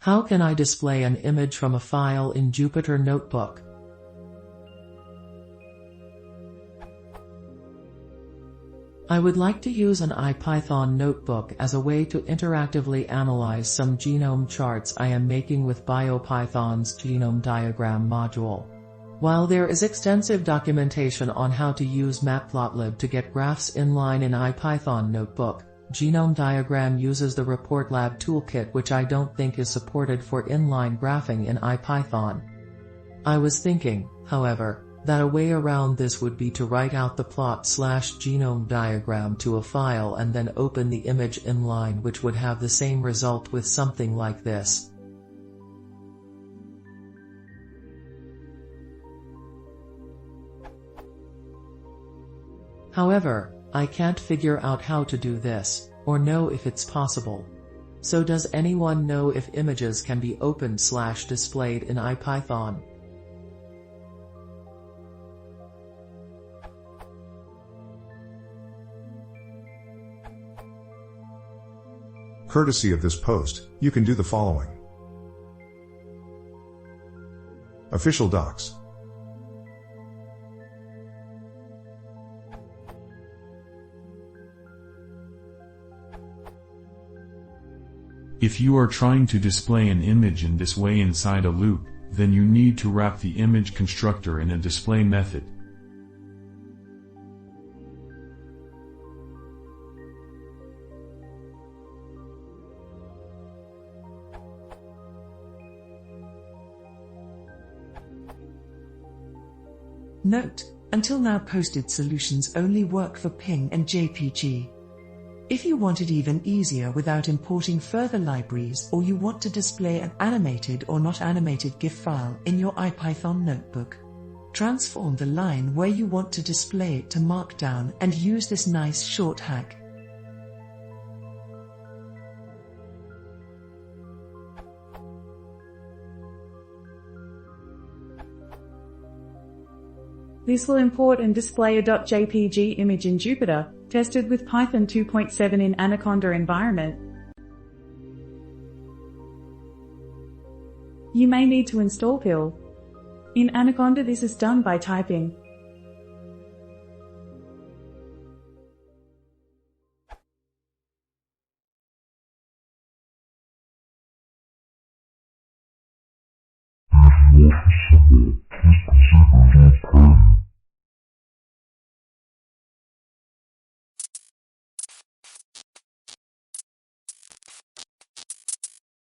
How can I display an image from a file in Jupyter Notebook? I would like to use an ipython notebook as a way to interactively analyze some genome charts I am making with BioPython's genome diagram module. While there is extensive documentation on how to use matplotlib to get graphs inline in ipython notebook, Genome Diagram uses the ReportLab toolkit, which I don't think is supported for inline graphing in ipython. I was thinking, however, that a way around this would be to write out the plot/genome diagram to a file and then open the image inline, which would have the same result with something like this. However, I can't figure out how to do this, or know if it's possible. So does anyone know if images can be opened/displayed in ipython? Courtesy of this post, you can do the following. Official docs. If you are trying to display an image in this way inside a loop, then you need to wrap the image constructor in a display method. Note: until now posted solutions only work for PNG and JPG. If you want it even easier without importing further libraries, or you want to display an animated or not animated GIF file in your ipython notebook, transform the line where you want to display it to Markdown and use this nice short hack. This will import and display a .jpg image in Jupyter, tested with Python 2.7 in Anaconda environment. You may need to install PIL. In Anaconda, this is done by typing Yeah.